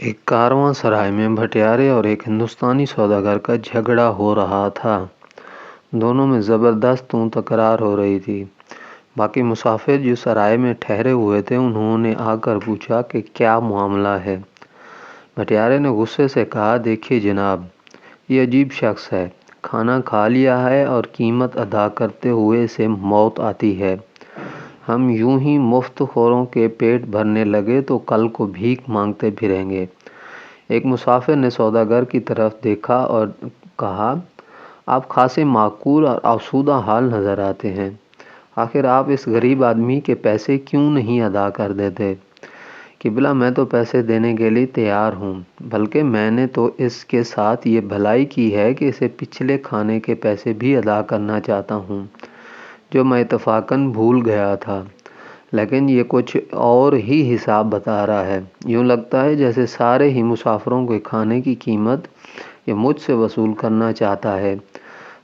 ایک کارواں سرائے میں بھٹیارے اور ایک ہندوستانی سوداگر کا جھگڑا ہو رہا تھا۔ دونوں میں زبردست تکرار ہو رہی تھی۔ باقی مسافر جو سرائے میں ٹھہرے ہوئے تھے انہوں نے آ کر پوچھا کہ کیا معاملہ ہے۔ بھٹیارے نے غصے سے کہا، دیکھیے جناب، یہ عجیب شخص ہے، کھانا کھا لیا ہے اور قیمت ادا کرتے ہوئے اسے موت آتی ہے۔ ہم یوں ہی مفت خوروں کے پیٹ بھرنے لگے تو کل کو بھیک مانگتے پھریں گے۔ ایک مسافر نے سوداگر کی طرف دیکھا اور کہا، آپ خاصے معقول اور آسودہ حال نظر آتے ہیں، آخر آپ اس غریب آدمی کے پیسے کیوں نہیں ادا کر دیتے؟ قبلہ میں تو پیسے دینے کے لیے تیار ہوں، بلکہ میں نے تو اس کے ساتھ یہ بھلائی کی ہے کہ اسے پچھلے کھانے کے پیسے بھی ادا کرنا چاہتا ہوں جو میں اتفاقاً بھول گیا تھا، لیکن یہ کچھ اور ہی حساب بتا رہا ہے۔ یوں لگتا ہے جیسے سارے ہی مسافروں کے کھانے کی قیمت یہ مجھ سے وصول کرنا چاہتا ہے۔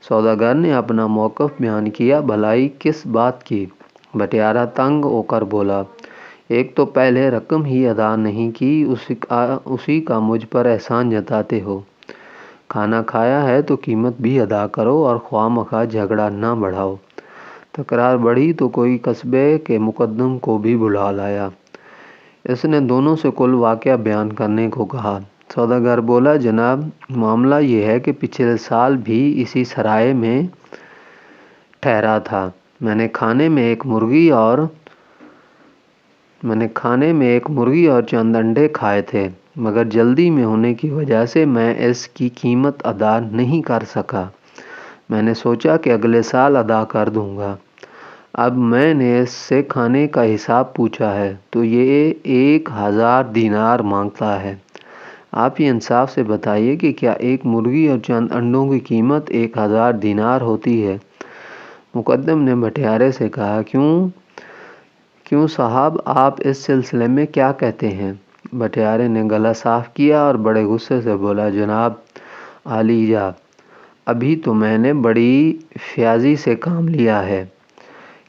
سوداگر نے اپنا موقف بیان کیا، بھلائی کس بات کی؟ بھٹیارا تنگ ہو کر بولا، ایک تو پہلے رقم ہی ادا نہیں کی، اسی کا مجھ پر احسان جتاتے ہو۔ کھانا کھایا ہے تو قیمت بھی ادا کرو اور خواہ مخواہ جھگڑا نہ بڑھاؤ۔ تکرار بڑھی تو کوئی قصبے کے مقدم کو بھی بلا لایا۔ اس نے دونوں سے کل واقعہ بیان کرنے کو کہا۔ سوداگر بولا، جناب، معاملہ یہ ہے کہ پچھلے سال بھی اسی سرائے میں ٹھہرا تھا۔ میں نے کھانے میں ایک مرغی اور چند انڈے کھائے تھے، مگر جلدی میں ہونے کی وجہ سے میں اس کی قیمت ادا نہیں کر سکا۔ میں نے سوچا کہ اگلے سال ادا کر دوں گا۔ اب میں نے اس سے کھانے کا حساب پوچھا ہے تو یہ 1000 دینار مانگتا ہے۔ آپ یہ انصاف سے بتائیے کہ کیا ایک مرغی اور چند انڈوں کی قیمت 1000 دینار ہوتی ہے؟ مقدم نے بھٹیارے سے کہا، کیوں صاحب، آپ اس سلسلے میں کیا کہتے ہیں؟ بھٹیارے نے گلا صاف کیا اور بڑے غصے سے بولا، جناب عالیجا، ابھی تو میں نے بڑی فیاضی سے کام لیا ہے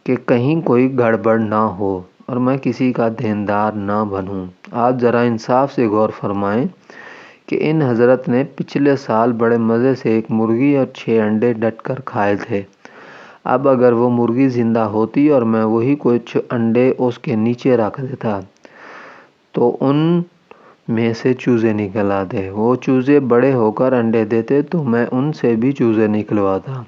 کہ کہیں کوئی گڑبڑ نہ ہو اور میں کسی کا دیندار نہ بنوں۔ آپ ذرا انصاف سے غور فرمائیں کہ ان حضرت نے پچھلے سال بڑے مزے سے ایک مرغی اور 6 انڈے ڈٹ کر کھائے تھے۔ اب اگر وہ مرغی زندہ ہوتی اور میں وہی کچھ انڈے اس کے نیچے رکھ دیتا تو ان میں سے چوزے نکل آتے، وہ چوزے بڑے ہو کر انڈے دیتے تو میں ان سے بھی چوزے نکلواتا۔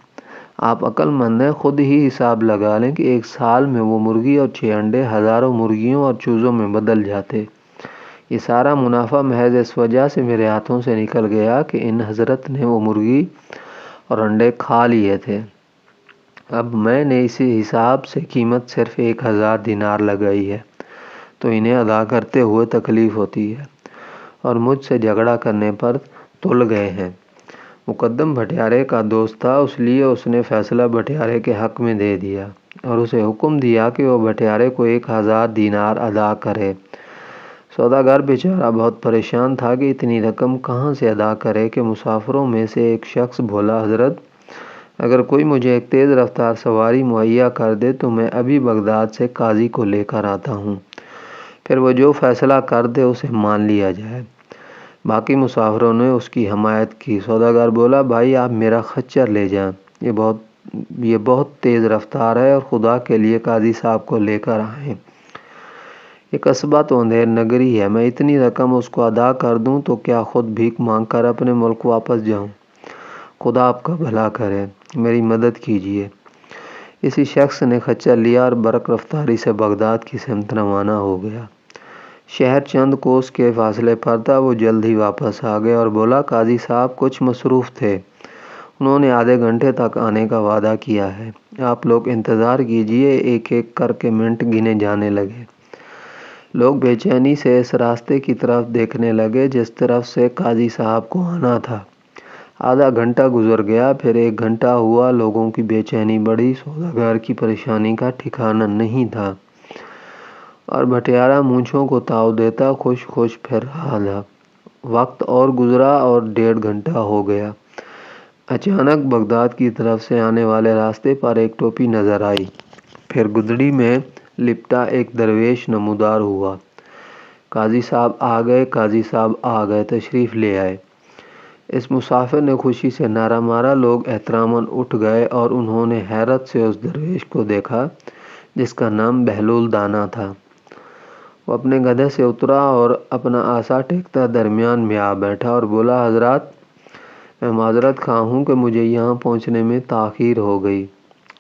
آپ عقل مند ہیں، خود ہی حساب لگا لیں کہ ایک سال میں وہ مرغی اور 6 انڈے ہزاروں مرغیوں اور چوزوں میں بدل جاتے۔ یہ سارا منافع محض اس وجہ سے میرے ہاتھوں سے نکل گیا کہ ان حضرت نے وہ مرغی اور انڈے کھا لیے تھے۔ اب میں نے اسی حساب سے قیمت صرف 1000 دینار لگائی ہے تو انہیں ادا کرتے ہوئے تکلیف ہوتی ہے اور مجھ سے جھگڑا کرنے پر تل گئے ہیں۔ مقدم بھٹیارے کا دوست تھا، اس لیے اس نے فیصلہ بھٹیارے کے حق میں دے دیا اور اسے حکم دیا کہ وہ بھٹیارے کو 1000 دینار ادا کرے۔ سوداگر بیچارہ بہت پریشان تھا کہ اتنی رقم کہاں سے ادا کرے کہ مسافروں میں سے ایک شخص بولا، حضرت، اگر کوئی مجھے ایک تیز رفتار سواری مہیا کر دے تو میں ابھی بغداد سے قاضی کو لے کر آتا ہوں، پھر وہ جو فیصلہ کر دے اسے مان لیا جائے۔ باقی مسافروں نے اس کی حمایت کی۔ سوداگر بولا، بھائی آپ میرا خچر لے جائیں، یہ بہت تیز رفتار ہے اور خدا کے لیے قاضی صاحب کو لے کر آئیں۔ یہ قصبہ تو اندھیر نگری ہے، میں اتنی رقم اس کو ادا کر دوں تو کیا خود بھیک مانگ کر اپنے ملک واپس جاؤں؟ خدا آپ کا بھلا کرے، میری مدد کیجیے۔ اسی شخص نے خچر لیا اور برق رفتاری سے بغداد کی سمت روانہ ہو گیا۔ شہر چند کوس کے فاصلے پر تھا، وہ جلد ہی واپس آ گیا اور بولا، قاضی صاحب کچھ مصروف تھے، انہوں نے آدھے گھنٹے تک آنے کا وعدہ کیا ہے، آپ لوگ انتظار کیجیے۔ ایک ایک کر کے منٹ گنے جانے لگے۔ لوگ بے چینی سے اس راستے کی طرف دیکھنے لگے جس طرف سے قاضی صاحب کو آنا تھا۔ آدھا گھنٹہ گزر گیا، پھر 1 گھنٹہ ہوا، لوگوں کی بے چینی بڑھی، سوداگر کی پریشانی کا ٹھکانہ نہیں تھا اور بھٹیارا مونچھوں کو تاؤ دیتا خوش خوش پھر رہا تھا۔ وقت اور گزرا اور 1.5 گھنٹہ ہو گیا۔ اچانک بغداد کی طرف سے آنے والے راستے پر ایک ٹوپی نظر آئی، پھر گدڑی میں لپٹا ایک درویش نمودار ہوا۔ قاضی صاحب آ گئے، قاضی صاحب آ گئے، تشریف لے آئے۔ اس مسافر نے خوشی سے نعرہ مارا۔ لوگ احتراماً اٹھ گئے اور انہوں نے حیرت سے اس درویش کو دیکھا جس کا نام بہلول دانا تھا۔ وہ اپنے گدھے سے اترا اور اپنا عصا ٹیکتا درمیان میں آ بیٹھا اور بولا، حضرات، میں معذرت خواہ ہوں کہ مجھے یہاں پہنچنے میں تاخیر ہو گئی۔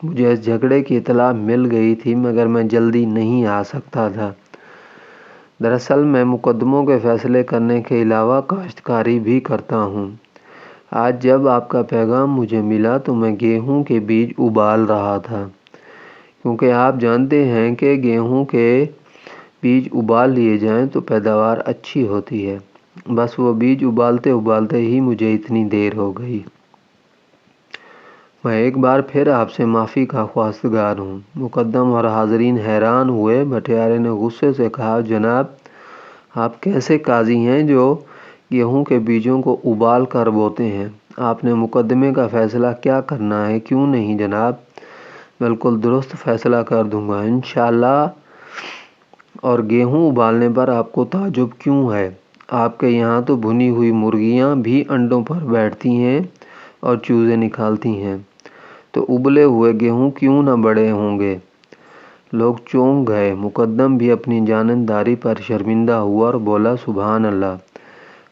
مجھے اس جھگڑے کی اطلاع مل گئی تھی مگر میں جلدی نہیں آ سکتا تھا۔ دراصل میں مقدموں کے فیصلے کرنے کے علاوہ کاشتکاری بھی کرتا ہوں۔ آج جب آپ کا پیغام مجھے ملا تو میں گیہوں کے بیج ابال رہا تھا، کیونکہ آپ جانتے ہیں کہ گیہوں کے بیج ابال لیے جائیں تو پیداوار اچھی ہوتی ہے۔ بس وہ بیج ابالتے ابالتے ہی مجھے اتنی دیر ہو گئی۔ میں ایک بار پھر آپ سے معافی کا خواستگار ہوں۔ مقدم اور حاضرین حیران ہوئے۔ بھٹیارے نے غصے سے کہا، جناب، آپ کیسے قاضی ہیں جو گیہوں کے بیجوں کو ابال کر بوتے ہیں؟ آپ نے مقدمے کا فیصلہ کیا کرنا ہے؟ کیوں نہیں جناب، بالکل درست فیصلہ کر دوں گا انشاءاللہ۔ اور گیہوں ابالنے پر آپ کو تعجب کیوں ہے؟ آپ کے یہاں تو بھنی ہوئی مرغیاں بھی انڈوں پر بیٹھتی ہیں اور چوزے نکالتی ہیں، تو ابلے ہوئے گیہوں کیوں نہ بڑے ہوں گے؟ لوگ چونک گئے۔ مقدم بھی اپنی جانبداری پر شرمندہ ہوا اور بولا، سبحان اللہ،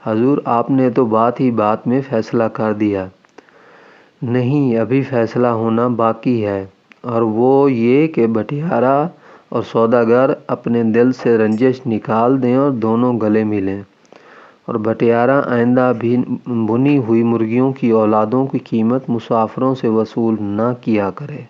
حضور، آپ نے تو بات ہی بات میں فیصلہ کر دیا۔ نہیں، ابھی فیصلہ ہونا باقی ہے، اور وہ یہ کہ بھٹیارا اور سوداگر اپنے دل سے رنجش نکال دیں اور دونوں گلے ملیں، اور بھٹیارا آئندہ بھی بھنی ہوئی مرغیوں کی اولادوں کی قیمت مسافروں سے وصول نہ کیا کرے۔